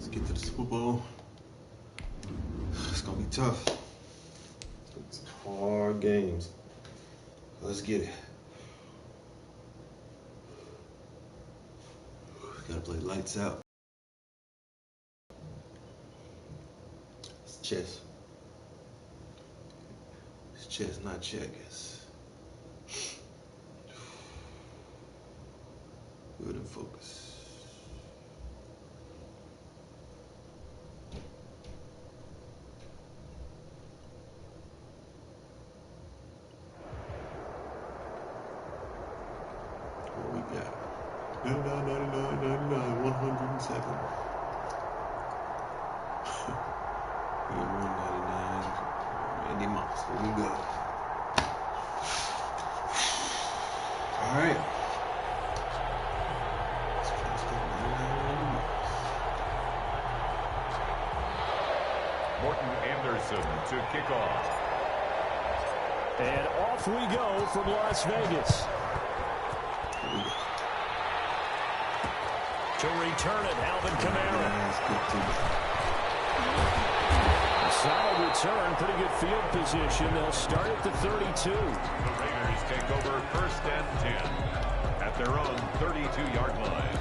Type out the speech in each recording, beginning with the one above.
Let's get to the Super Bowl. It's gonna be tough. It's hard games. Let's get it. Gotta play lights out. It's chess. It's chess, not checkers. Good and focus. What we got? 99, 99, 99, 107. We got 199. Randy Moss. Here we go. All right. Let's cross that 99 Randy Moss. Morton Anderson to kick off. And off we go from Las Vegas. Here we go. To return it, Alvin Kamara. A solid return, pretty good field position. They'll start at the 32. The Raiders take over 1st and 10 at their own 32-yard line.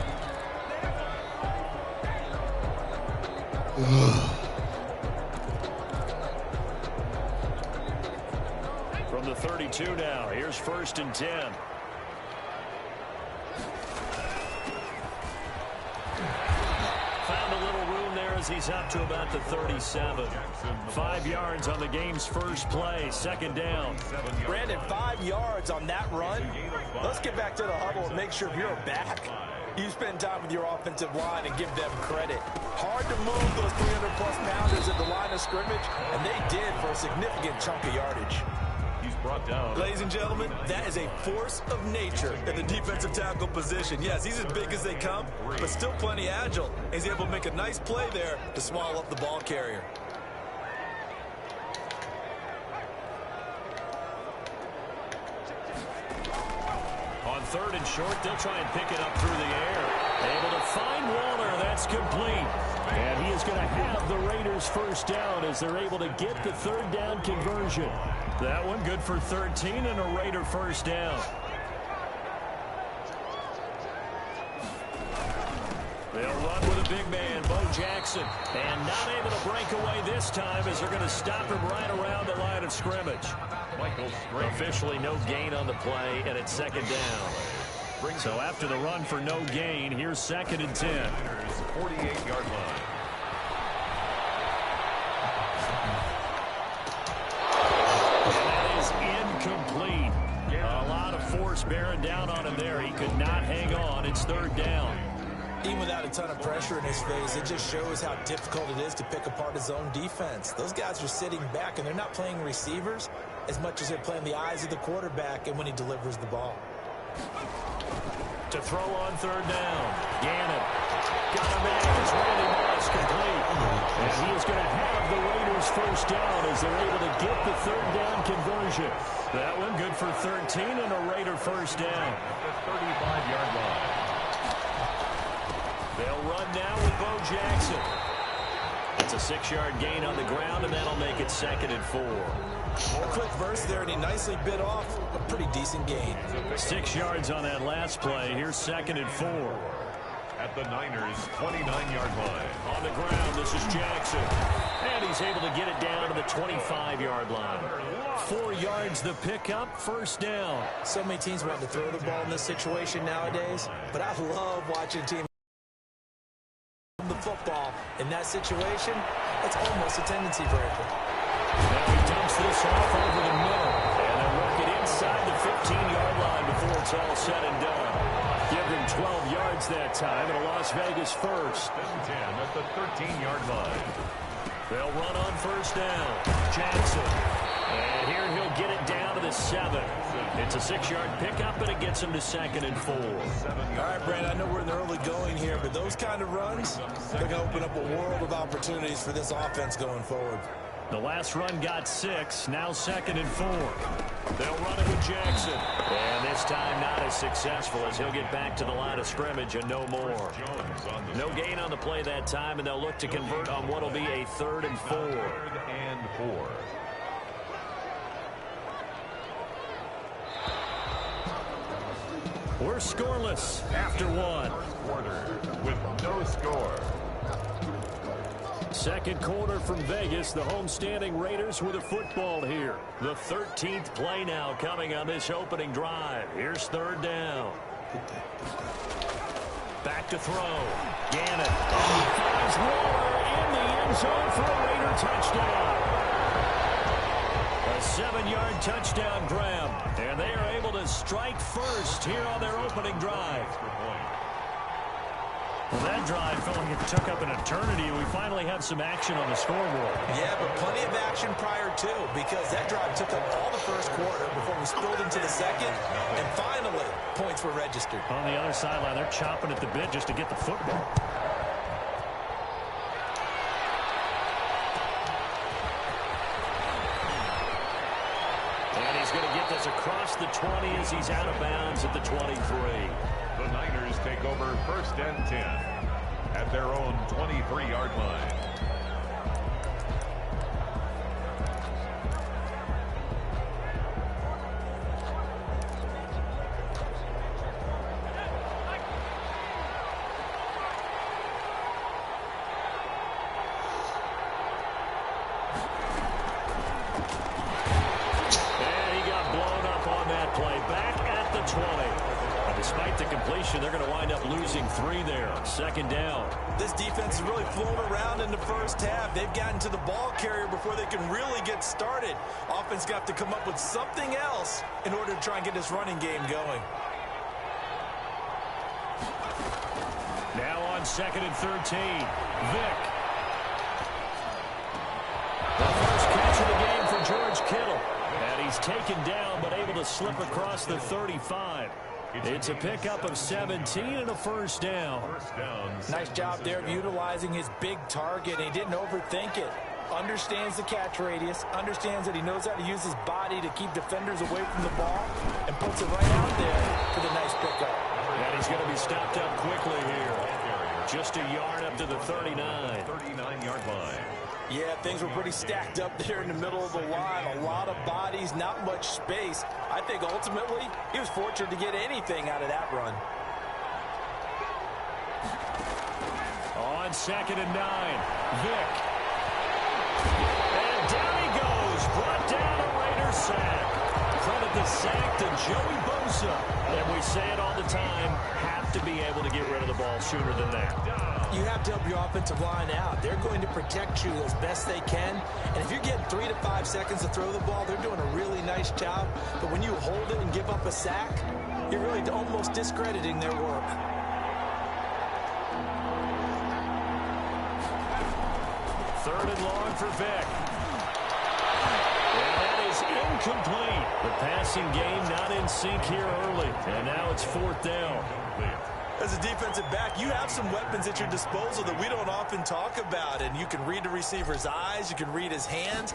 From the 32 now, here's 1st and 10. He's up to about the 37. 5 yards on the game's first play. 2nd down. Brandon, 5 yards on that run. Let's get back to the huddle and make sure you're back. You spend time with your offensive line and give them credit. Hard to move those 300-plus pounders at the line of scrimmage, and they did for a significant chunk of yardage. He's brought down. Ladies and gentlemen, that is a force of nature in the defensive tackle position. Yes, he's as big as they come, but still plenty agile. He's able to make a nice play there to swallow up the ball carrier. On 3rd and short, they'll try and pick it up through the air. Able to find Waller. That's complete. And he is going to have the Raiders' 1st down as they're able to get the 3rd down conversion. That one good for 13 and a Raider 1st down. They'll run with a big man, Bo Jackson. And not able to break away this time as they're going to stop him right around the line of scrimmage. Officially no gain on the play, and it's 2nd down. So after the run for no gain, here's 2nd and 10. 48-yard line. Incomplete. A lot of force bearing down on him there. He could not hang on. It's 3rd down. Even without a ton of pressure in his face, it just shows how difficult it is to pick apart his own defense. Those guys are sitting back, and they're not playing receivers as much as they're playing the eyes of the quarterback and when he delivers the ball. To throw on 3rd down. Gannon. Got him in. It's Randy Moss complete. And he is going to have the Raiders' 1st down as they're able to get the 3rd down conversion. That one good for 13 and a Raider 1st down. The 35-yard line. They'll run now with Bo Jackson. It's a 6-yard gain on the ground, and that'll make it 2nd and 4. A quick burst there, and he nicely bit off a pretty decent gain. 6 yards on that last play. Here's 2nd and 4. At the Niners' 29-yard line. On the ground, this is Jackson. And he's able to get it down to the 25-yard line. 4 yards the pickup, 1st down. So many teams want to throw the ball in this situation nowadays, but I love watching teams the football in that situation. It's almost a tendency breaker. Now he dumps this off over the middle. And they'll work it inside the 15-yard line before it's all said and done. Give them 12 yards that time, and a Las Vegas 1st. 10 at the 13-yard line. They'll run on 1st down. Jackson. And here he'll get it down to the 7. It's a 6-yard pickup, and it gets him to 2nd and 4. All right, Brandon, I know we're in the early going here, but those kind of runs, they're going to open up a world of opportunities for this offense going forward. The last run got 6. Now 2nd and 4. They'll run it with Jackson. And this time not as successful as he'll get back to the line of scrimmage and no more. No gain on the play that time, and they'll look to convert on what will be a 3rd and 4. 3rd and 4. We're scoreless after 1. Quarter with no score. Second quarter from Vegas. The homestanding Raiders with a football here. The 13th play now coming on this opening drive. Here's 3rd down. Back to throw. Gannon. Finds Waller in the end zone for a Raider touchdown. A 7-yard touchdown grab. And they are able to strike first here on their opening drive. Well, that drive felt like it took up an eternity. We finally have some action on the scoreboard. Yeah, but plenty of action prior to, because that drive took up all the first quarter before we spilled into the second, and finally, points were registered. On the other sideline, they're chopping at the bit just to get the football. And he's going to get this across the 20 as he's out of bounds at the 23. The Niners take over 1st and 10 at their own 23-yard line. And he got blown up on that play. Back at the 20. Despite the completion, they're going to wind up losing 3 there. 2nd down. This defense is really flown around in the first half. They've gotten to the ball carrier before they can really get started. Offense got to come up with something else in order to try and get this running game going. Now on 2nd and 13. Vick. The first catch of the game for George Kittle. And he's taken down but able to slip across the 35. It's a pickup of 17 and a 1st down. Nice job there of utilizing his big target. He didn't overthink it. Understands the catch radius. Understands that he knows how to use his body to keep defenders away from the ball. And puts it right out there for the nice pickup. And he's going to be stopped up quickly here. Just a yard up to the 39. 39-yard line. Yeah, things were pretty stacked up there in the middle of the line. A lot of bodies, not much space. I think ultimately he was fortunate to get anything out of that run. On 2nd and 9, Vick. And down he goes. Brought down a Raider sack. Credit the sack to Joey Bosa. And we say it all the time, have to be able to get rid of the ball sooner than that. You have to help your offensive line out. They're going to protect you as best they can. And if you're getting 3 to 5 seconds to throw the ball, they're doing a really nice job. But when you hold it and give up a sack, you're really almost discrediting their work. Third and long for Vick. And that is incomplete. The passing game not in sync here early. And now it's 4th down. As a defensive back, you have some weapons at your disposal that we don't often talk about. And you can read the receiver's eyes. You can read his hands.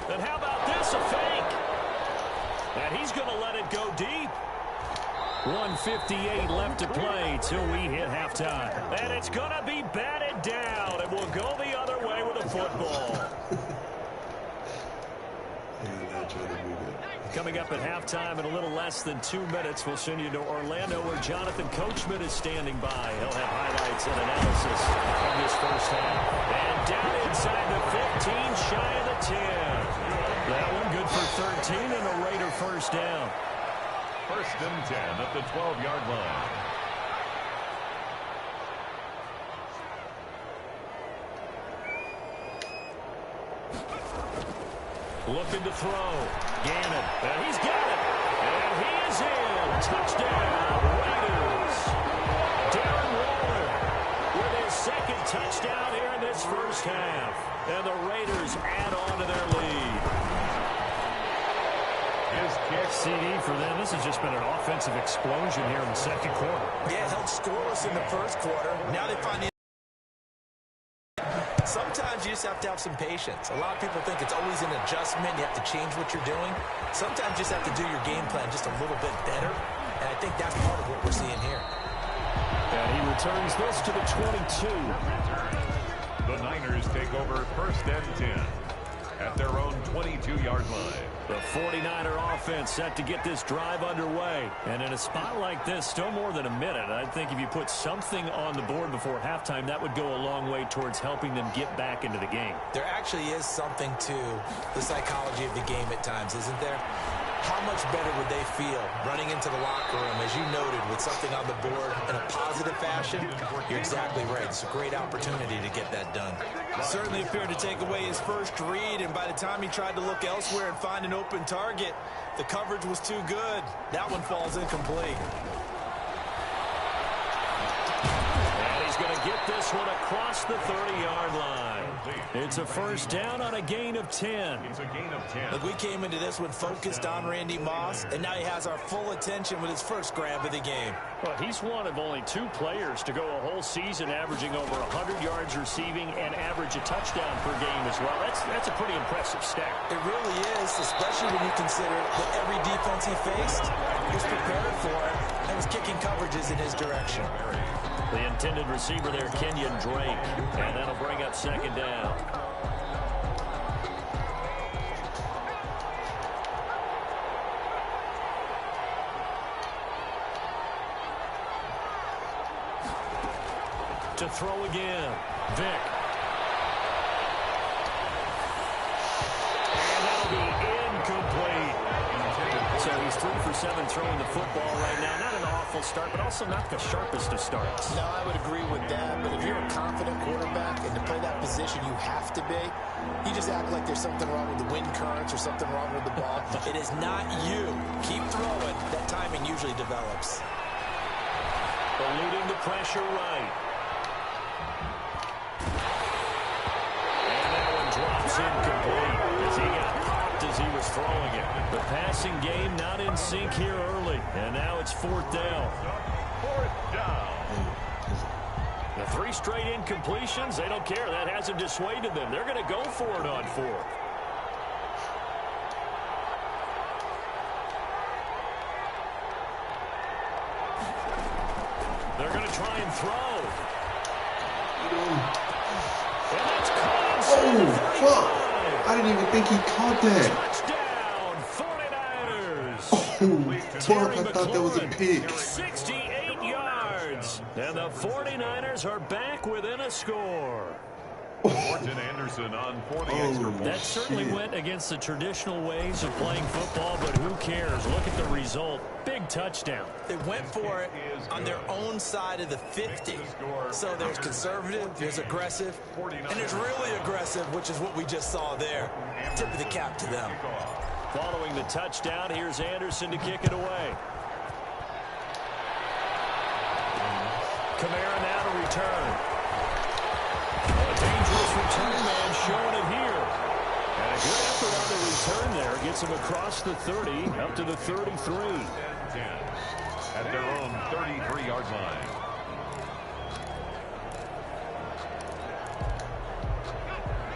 And how about this, a fake? And he's going to let it go deep. 1:58 left to play till we hit halftime. And it's going to be batted down. And we'll go the other way with a football. Coming up at halftime in a little less than 2 minutes, we'll send you to Orlando where Jonathan Coachman is standing by. He'll have highlights and analysis of this first half. And down inside the 15, shy of the 10. That one good for 13 and a Raider 1st down. 1st and 10 at the 12-yard line. Looking to throw. Gannon. And he's got it. And he is in. Touchdown, Raiders. Darren Waller with his 2nd touchdown here in this first half. And the Raiders add on to their lead. His kick. CD for them. This has just been an offensive explosion here in the 2nd quarter. Yeah, held scoreless in the 1st quarter. Now they find the Sometimes you just have to have some patience. A lot of people think it's always an adjustment. You have to change what you're doing. Sometimes you just have to do your game plan just a little bit better. And I think that's part of what we're seeing here. And he returns this to the 22. The Niners take over 1st and 10 at their own 22-yard line. The 49er offense set to get this drive underway. And in a spot like this, still more than a minute, I think if you put something on the board before halftime, that would go a long way towards helping them get back into the game. There actually is something to the psychology of the game at times, isn't there? How much better would they feel running into the locker room, as you noted, with something on the board in a positive fashion? You're exactly right. It's a great opportunity to get that done. Certainly appeared to take away his first read, and by the time he tried to look elsewhere and find an open target, the coverage was too good. That one falls incomplete. And he's going to get this one across the 30-yard line. It's a first down on a gain of 10. It's a gain of 10. Look, we came into this one focused on Randy Moss, and now he has our full attention with his first grab of the game. Well, he's one of only 2 players to go a whole season averaging over 100 yards receiving and average a touchdown per game as well. That's a pretty impressive stat. It really is, especially when you consider that every defense he faced was prepared for it and was kicking coverages in his direction. The intended receiver there, Kenyon Drake, and that'll bring up second down. To throw again, Vick. And that'll be incomplete. So he's 3 for 7 throwing the football right now. Not an awful start, but also not the sharpest of starts. No, I would agree with that. But if you're a confident quarterback and to play that position, you have to be. You just act like there's something wrong with the wind currents or something wrong with the ball. It is not you. Keep throwing. That timing usually develops. Eluding the pressure right. Drops incomplete as he got popped as he was throwing it. The passing game not in sync here early, and now it's 4th down. 4th down. The 3 straight incompletions, they don't care. That hasn't dissuaded them. They're going to go for it on 4th. They're going to try and throw. And that's caught. Oh, fuck. I didn't even think he caught that. Touchdown, 49ers. Oh, fuck. I thought that was a pick. 68 yards. And the 49ers are back within a score. Morton Anderson on for the extra point. That certainly went against the traditional ways of playing football, but who cares? Look at the result. Big touchdown. They went for it on their own side of the 50. So there's conservative, there's aggressive, and there's really aggressive, which is what we just saw there. Tip of the cap to them. Following the touchdown, here's Anderson to kick it away. Kamara now to return. A dangerous return man showing it here. And a good effort on the return there. Gets him across the 30, up to the 33. At their own 33-yard line.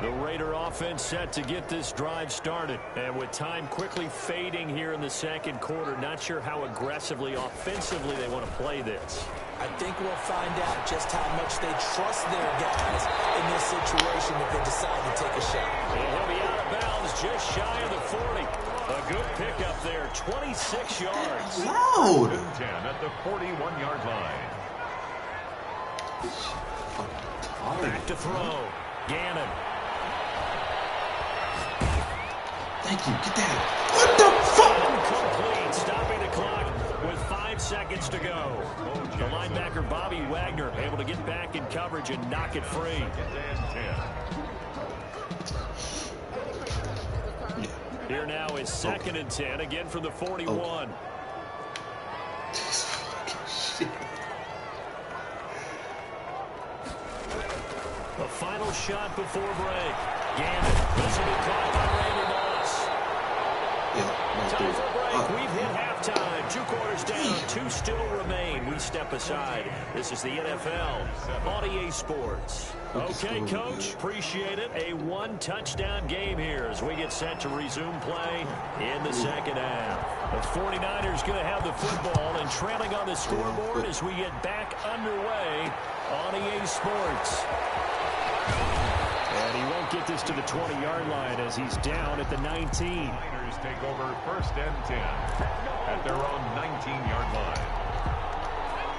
The Raider offense set to get this drive started. And with time quickly fading here in the second quarter, not sure how aggressively, offensively they want to play this. I think we'll find out just how much they trust their guys in this situation if they decide to take a shot. And he'll be out of bounds just shy of the 40. A good pickup there, 26 yards. Loud. 10 at the 41-yard line. Back to throw. Gannon. Thank you. Get that. What the fuck? Incomplete. Stopping the clock with 5 seconds to go. The linebacker, Bobby Wagner, able to get back in coverage and knock it free. Here now is 2nd and 10, again from the 41. The final shot before break. Gannon, this will be caught by Randy Moss. Yeah. Time for a break. We've hit halftime. 2 quarters down. 2 still remain. We step aside. This is the NFL on EA Sports. Okay, Coach. Appreciate it. A 1-touchdown game here as we get set to resume play in the second half. The 49ers going to have the football and trailing on the scoreboard as we get back underway on EA Sports. And he won't get this to the 20-yard line as he's down at the 19. Niners take over 1st and 10 at their own 19-yard line.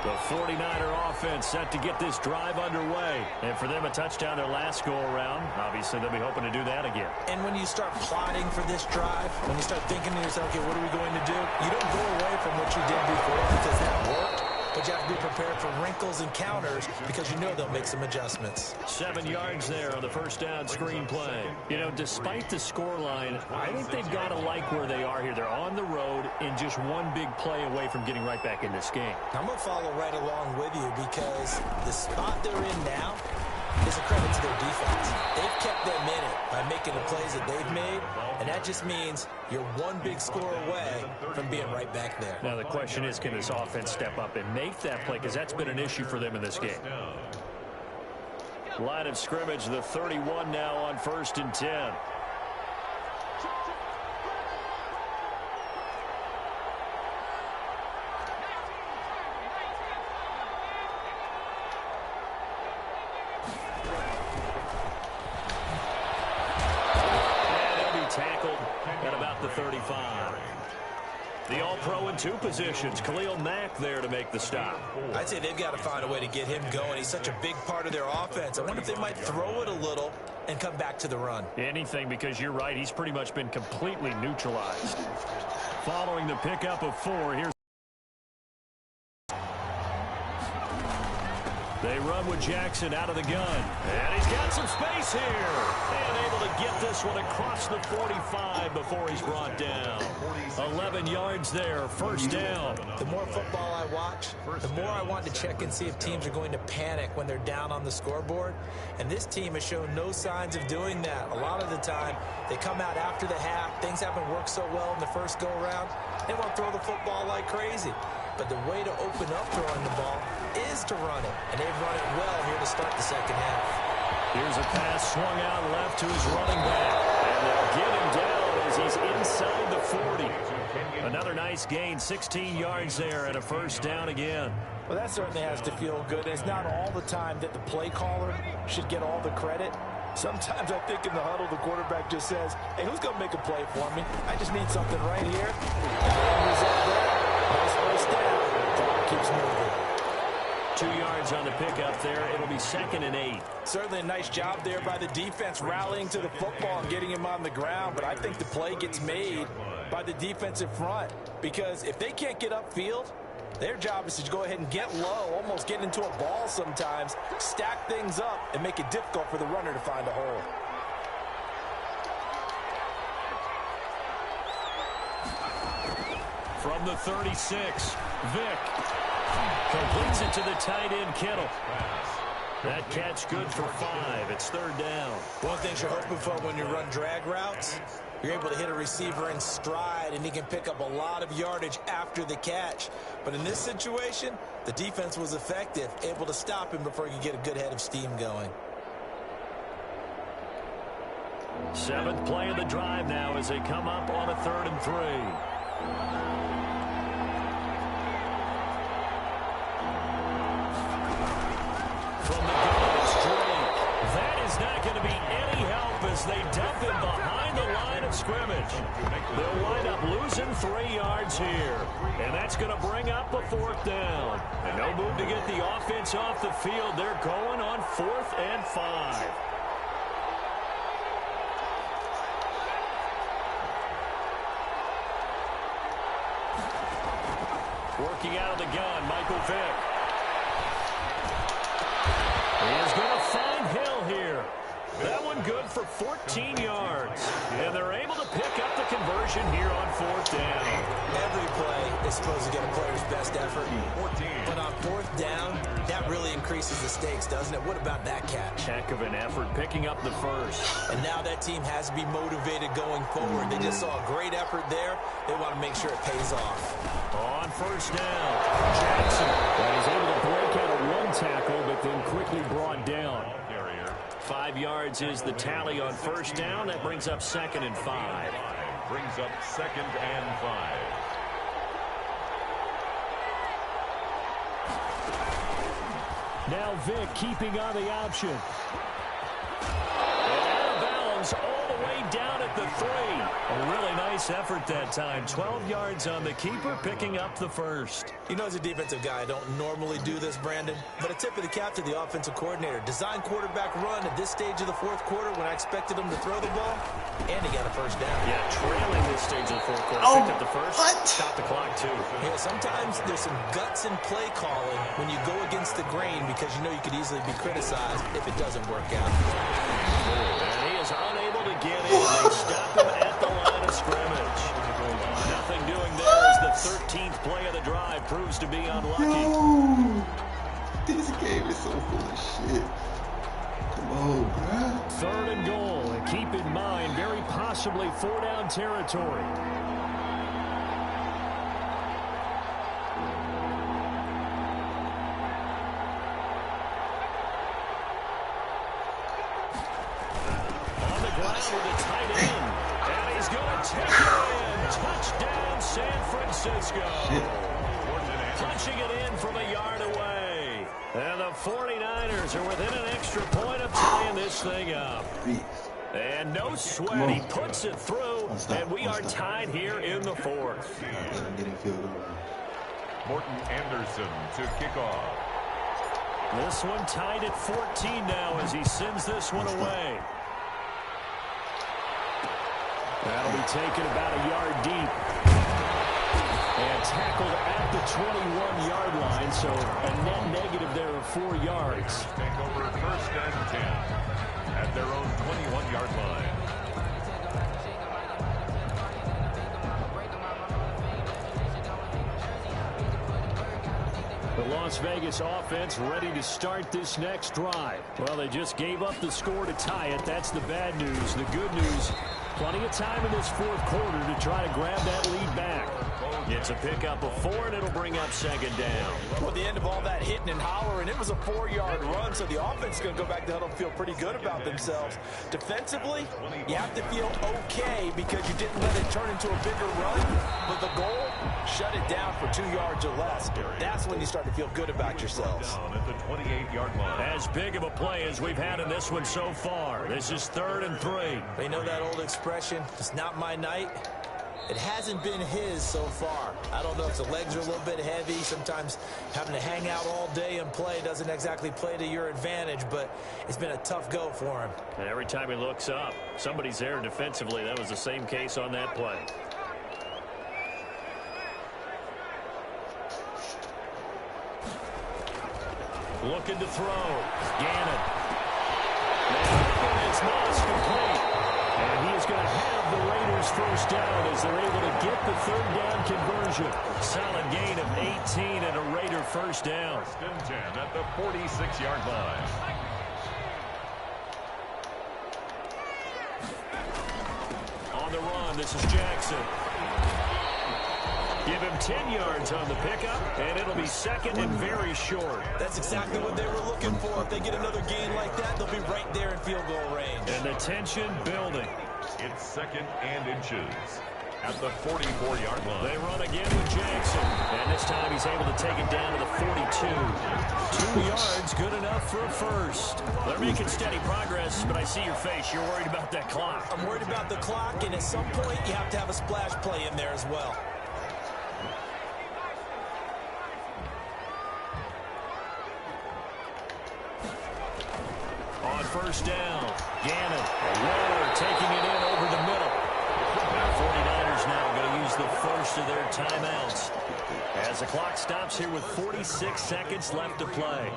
The 49er offense set to get this drive underway. And for them, a touchdown their last go-around. Obviously, they'll be hoping to do that again. And when you start plotting for this drive, when you start thinking to yourself, okay, what are we going to do? You don't go away from what you did before because that worked. But you have to be prepared for wrinkles and counters because you know they'll make some adjustments. 7 yards there on the first down screen play. You know, despite the scoreline, I think they've got to like where they are here. They're on the road and just one big play away from getting right back in this game. I'm going to follow right along with you because the spot they're in now is a credit to their defense. They've kept them in it by making the plays that they've made, and that just means you're one big score away from being right back there. Now the question is, can this offense step up and make that play, because that's been an issue for them in this game. Line of scrimmage, the 31 now on 1st and 10. Tackled at about the 35. The All-Pro in 2 positions. Khalil Mack there to make the stop. I'd say they've got to find a way to get him going. He's such a big part of their offense. I wonder if they might throw it a little and come back to the run. Anything, because you're right. He's pretty much been completely neutralized. Following the pickup of 4, here's they run with Jackson out of the gun. And he's got some space here. And able to get this one across the 45 before he's brought down. 11 yards there, 1st down. The more football I watch, the more I want to check and see if teams are going to panic when they're down on the scoreboard. And this team has shown no signs of doing that. A lot of the time, they come out after the half. Things haven't worked so well in the first go-around. They want to throw the football like crazy. But the way to open up throwing the ball is to run it. And they've run it well here to start the second half. Here's a pass swung out left to his running back. And they'll get him down as he's inside the 40. Another nice gain, 16 yards there and a 1st down again. Well, that certainly has to feel good. And it's not all the time that the play caller should get all the credit. Sometimes I think in the huddle, the quarterback just says, hey, who's going to make a play for me? I just need something right here. Nice 1st down. Clock keeps moving. 2 yards on the pickup there. It'll be 2nd and 8. Certainly a nice job there by the defense rallying to the football and getting him on the ground. But I think the play gets made by the defensive front. Because if they can't get upfield, their job is to go ahead and get low, almost get into a ball sometimes, stack things up, and make it difficult for the runner to find a hole. From the 36, Vick completes it to the tight end, Kittle. That catch good for 5. It's 3rd down. One thing you're hoping for when you run drag routes, you're able to hit a receiver in stride, and he can pick up a lot of yardage after the catch. But in this situation, the defense was effective, able to stop him before he could get a good head of steam going. 7th play of the drive now as they come up on a 3rd and 3. From the gun, it's Drake. That is not going to be any help as they dump him behind the line of scrimmage. They'll wind up losing 3 yards here. And that's going to bring up a 4th down. And no move to get the offense off the field. They're going on 4th and 5. Working out of the gun, Michael Vick. He is going to find Hill here. That one good for 14 yards. And they're able to pick up the conversion here on 4th down. Every play is supposed to get a player's best effort. 14. But on 4th down, that really increases the stakes, doesn't it? What about that catch? Heck of an effort picking up the first. And now that team has to be motivated going forward. They just saw a great effort there. They want to make sure it pays off. On 1st down, Jackson. And he's able to break out of one tackle, but then quickly brought down. 5 yards is the tally on 1st down. That brings up 2nd and 5. Brings up 2nd and 5. Now Vick keeping on the option. And out of bounds all the way down at the 3. A really nice effort that time. 12 yards on the keeper, picking up the first. You know, as a defensive guy, I don't normally do this, Brandon, but a tip of the cap to the offensive coordinator. Design quarterback run at this stage of the 4th quarter when I expected him to throw the ball, and he got a first down. Yeah, trailing this stage of the 4th quarter. Picked up the first. What? Stop the clock, too. Yeah, sometimes there's some guts in play calling when you go against the grain because you know you could easily be criticized if it doesn't work out. And he is unable to get in. They stop him at the line of scrimmage. Nothing doing there as the 13th play of the drive proves to be unlucky. Yo, this game is so full of shit. Come on, bro. 3rd and goal. And keep in mind, very possibly 4-down territory. On the ground with a tight end. And he's going to take it in. Touchdown, San Francisco. Punching it in from a yard away. And the 49ers are within an extra point of tying this thing up. And no sweat, he puts it through, and we are tied here in the 4th. Morton Anderson to kick off. This one tied at 14 now as he sends this one away. That'll be taken about a yard deep. And tackled at the 21-yard line, so a net negative there of 4 yards. Take over 1st and 10 at their own 21-yard line. The Las Vegas offense ready to start this next drive. Well, they just gave up the score to tie it. That's the bad news. The good news, plenty of time in this 4th quarter to try to grab that lead back. It's a pickup of 4, and it'll bring up 2nd down. Well, at the end of all that hitting and hollering, it was a 4-yard run, so the offense is going to go back to the huddle and feel pretty good about themselves. Defensively, you have to feel okay because you didn't let it turn into a bigger run, but the goal, shut it down for 2 yards or less. That's when you start to feel good about yourselves. At the 28-yard line. As big of a play as we've had in this one so far. This is 3rd and 3. They know that old expression, it's not my night. It hasn't been his so far. I don't know if the legs are a little bit heavy. Sometimes having to hang out all day and play doesn't exactly play to your advantage, but it's been a tough go for him. And every time he looks up, somebody's there defensively. That was the same case on that play. Looking to throw. Gannon. And it's not complete. And he is going to have the Raiders first down as they're able to get the 3rd down conversion. Solid gain of 18 and a Raider first down. 1st and 10 at the 46-yard line. On the run, this is Jackson. Give him 10 yards on the pickup, and it'll be 2nd and very short. That's exactly what they were looking for. If they get another gain like that, they'll be right there in field goal range. And the tension building. It's 2nd and inches at the 44-yard line. They run again with Jackson, and this time he's able to take it down to the 42. 2 yards, good enough for a first. They're making steady progress, but I see your face. You're worried about that clock. I'm worried about the clock, and at some point you have to have a splash play in there as well. On 1st down, Gannon. Waller taking it in over the middle. The 49ers now going to use the first of their timeouts as the clock stops here with 46 seconds left to play.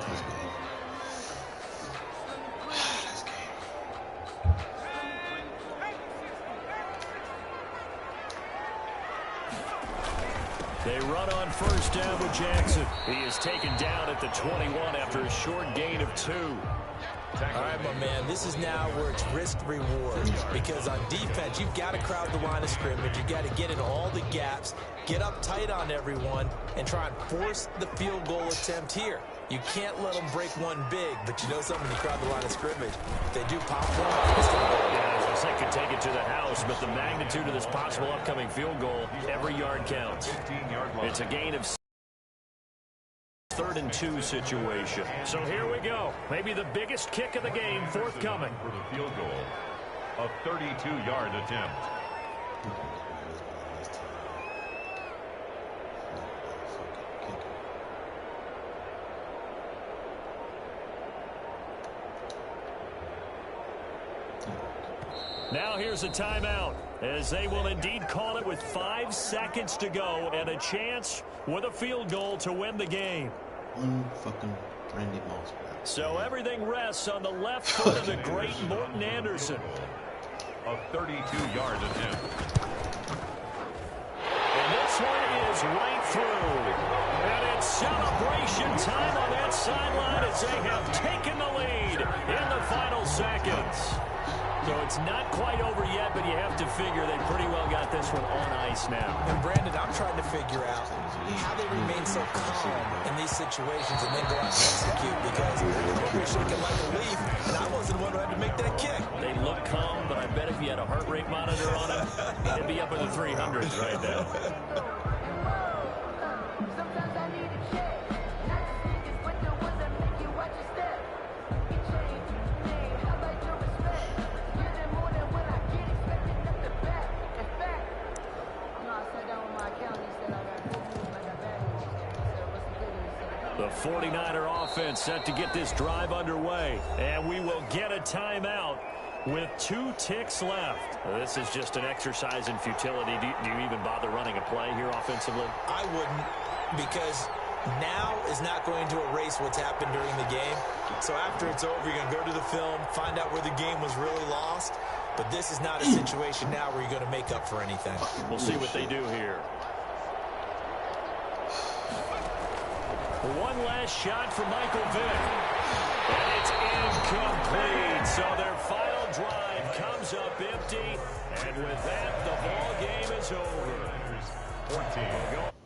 They run on first down with Jackson. He is taken down at the 21 after a short gain of 2. All right, my man, this is now where it's risk-reward, because on defense, you've got to crowd the line of scrimmage. You've got to get in all the gaps, get up tight on everyone, and try and force the field goal attempt here. You can't let them break one big, but you know something, when you crowd the line of scrimmage, if they do pop one, it's going to go. Yeah, as I said, could take it to the house, but the magnitude of this possible upcoming field goal, every yard counts. It's a gain of 3rd and 2 situation. So here we go. Maybe the biggest kick of the game forthcoming. For the field goal, a 32-yard attempt. Now here's a timeout, as they will indeed call it with 5 seconds to go and a chance with a field goal to win the game. Fucking Randy Moss. So everything rests on the left foot of the great Morton Anderson. A 32-yard attempt. And this one is right through. And it's celebration time on that sideline as they have taken the lead in the final seconds. So it's not quite over yet, but you have to figure they pretty well got this one on ice now. And Brandon, I'm trying to figure out how they remain so calm in these situations and then go out and execute, because they're shaking like a leaf, and I wasn't the one who had to make that kick. They look calm, but I bet if you had a heart rate monitor on it, it'd be up in the 300s right now. The 49er offense set to get this drive underway, and we will get a timeout with 2 ticks left. This is just an exercise in futility. Do you even bother running a play here offensively? I wouldn't, because now is not going to erase what's happened during the game. So after it's over, you're going to go to the film, find out where the game was really lost. But this is not a situation now where you're going to make up for anything. We'll see what they do here. One last shot for Michael Vick. And it's incomplete. So their final drive comes up empty. And with that, the ball game is over. 14.